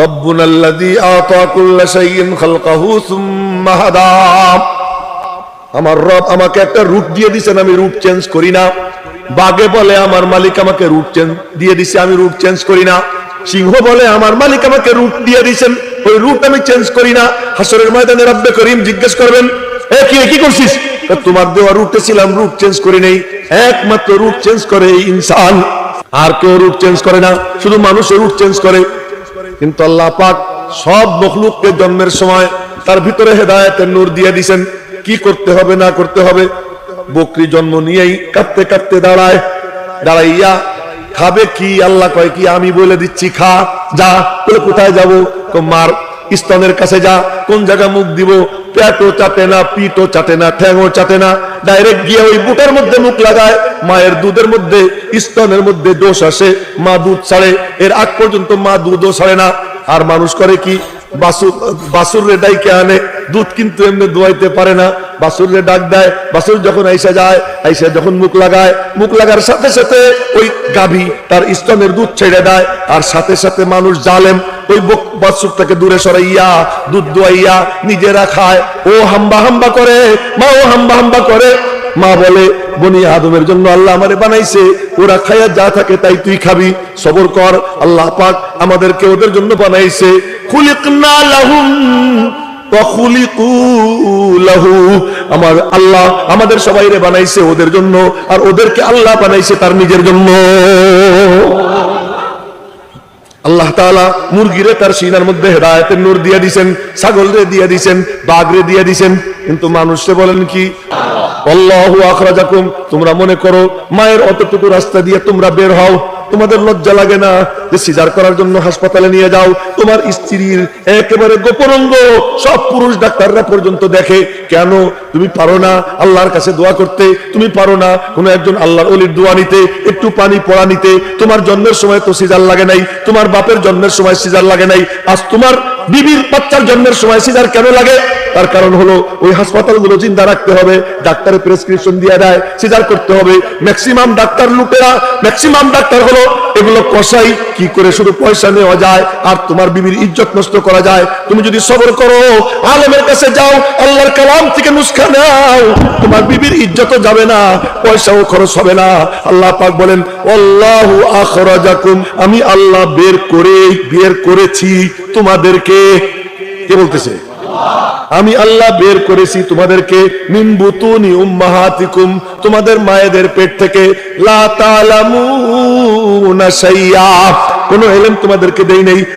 রব্বুনাল্লাযী আতা কুল্লা শাইইন খালকাহু সুম্মা হাদা। আমার রব আমাকে একটা রূট দিয়ে দিয়েছেন, আমি রূট চেঞ্জ করি না। বাঘে বলে আমার মালিক আমাকে রূট চেঞ্জ দিয়ে দিছে, আমি রূট চেঞ্জ করি না। সিংহ বলে আমার মালিক আমাকে রূট দিয়ে দিয়েছেন, ওই রূট আমি চেঞ্জ করি না। হাসরের ময়দানে রব্বে করিম জিজ্ঞেস করবেন, এ কি করছিস? তোমার দেওয়া রুটে ছিলাম, রুট চেঞ্জ করি নেই। একমাত্র রুট চেঞ্জ করে এই ইনসান, আর কেউ রুট চেঞ্জ করে না, শুধু মানুষের রুট চেঞ্জ করে। কিন্তু আল্লাহ পাক সব মখলুককে জন্মের সময় তার ভিতরে হেদায়েতের নূর দিয়ে দিয়েছেন, কি করতে হবে না করতে হবে। বকরি জন্ম নিয়েই কাঁদতে কাঁদতে দাঁড়াইয়া খাবে কি? আল্লাহ কয় কি, আমি বলে দিচ্ছি খা, যা। বলে কোথায় যাবো? মার স্তনের কাছে যা। কোন জায়গা মুখ দিব? পেটও চাটে না, পিঠও চাটে না, ঠ্যাংও চাটে না, ডাইরেক্ট গিয়ে ওই বুটের মধ্যে মুখ লাগায়। মায়ের দুধের মধ্যে, স্তনের মধ্যে দোষ আসে, মা দুধ ছাড়ে, এর আগ পর্যন্ত মা দুধও ছাড়ে না। আর মানুষ করে কি, বাছুর রে ডাইকে আনে, দুধ কিন্তু এমনি দোয়াইতে পারে না, বাছুর রে ডাক দেয়। বাছুর যখন আইসা যায়, আইসা যখন মুখ লাগায়, মুখ লাগার সাথে সাথে ওই গাভী তার স্তনের দুধ ছেড়ে দেয়। আর সাথে সাথে মানুষ জালেম ওই বাছুরটাকে দূরে সরাইয়া দুধ দোয়াইয়া নিজেরা খায়। ও হাম্বা হাম্বা করে, মা ও হাম্বা হাম্বা করে। মা বলে, বনি আদমের জন্য আল্লাহ আমারে বানাইছে, ওরা খায়া যা থাকে তাই তুই খাবি, সবর কর। আল্লাহ পাক আমাদেরকে ওদের জন্য বানাইছে। খুলিকনা লাহুম ওয়া খুলিকু লাহু। আমার আল্লাহ আমাদের সবাইরে বানাইছে ওদের জন্য, আর ওদেরকে আল্লাহ বানাইছে তার নিজের জন্য। আল্লাহ তাআলা মুরগিরে তার সিনার মধ্যে হেদায়েতের নূর দিয়ে দিয়েছেন, ছাগলরে দিয়ে দিয়েছেন, বাঘরে দিয়ে দিয়েছেন। কিন্তু মানুষে বলেন কি, আল্লাহু আখরাজাকুম, তোমরা মনে করো মায়ের অতটুকু রাস্তা দিয়ে তোমরা বের হও, তোমাদের লজ্জা লাগে না যে সিজার করার জন্য হাসপাতালে নিয়ে যাও? তোমার স্ত্রীর একেবারে গোপন অঙ্গ সব পুরুষ ডাক্তাররা পর্যন্ত দেখে। কেন তুমি পারো না আল্লাহর কাছে দোয়া করতে? তুমি পারো না কোনো একজন আল্লাহর ওলির দোয়া নিতে, একটু পানি পড়া নিতে? তোমার জন্মের সময় তো সিজার লাগে নাই, তোমার বাপের জন্মের সময় সিজার লাগে নাই, আজ তোমার বিবির বাচ্চার জন্মের সময় সিজার কেন লাগে? তার কারণ হলো ওই হাসপাতালগুলো জিন্দা রাখতে হবে, ডাক্তারের প্রেসক্রিপশন দিয়ে দেয়, সিজার করতে হবে। ম্যাক্সিমাম ডাক্তার লুটেরা, ম্যাক্সিমাম ডাক্তার হলো এগুলো কষাই। কি করে শুধু পয়সা নেওয়া যায় আর তোমার বিবির ইজ্জত নষ্ট করা যায়। তুমি যদি সবর করো, আলেমের কাছে যাও, আল্লাহর কালাম থেকে নুসখা নাও, তোমার বিবির ইজ্জতও যাবে না, পয়সাও খরচ হবে না। আল্লাহ পাক বলেন, আল্লাহু আখরাজাকুম, আমি আল্লাহ বের করেছি তোমাদেরকে। কে বলতেছে? আমি আল্লাহ বের করেছি তোমাদেরকে, মিন বুতুনি উম্মাহাতিকুম, তোমাদের মায়েদের পেট থেকে, লা তা'লামুনা শাইয়্যা, কোনো ইলম তোমাদেরকে দেই নাই।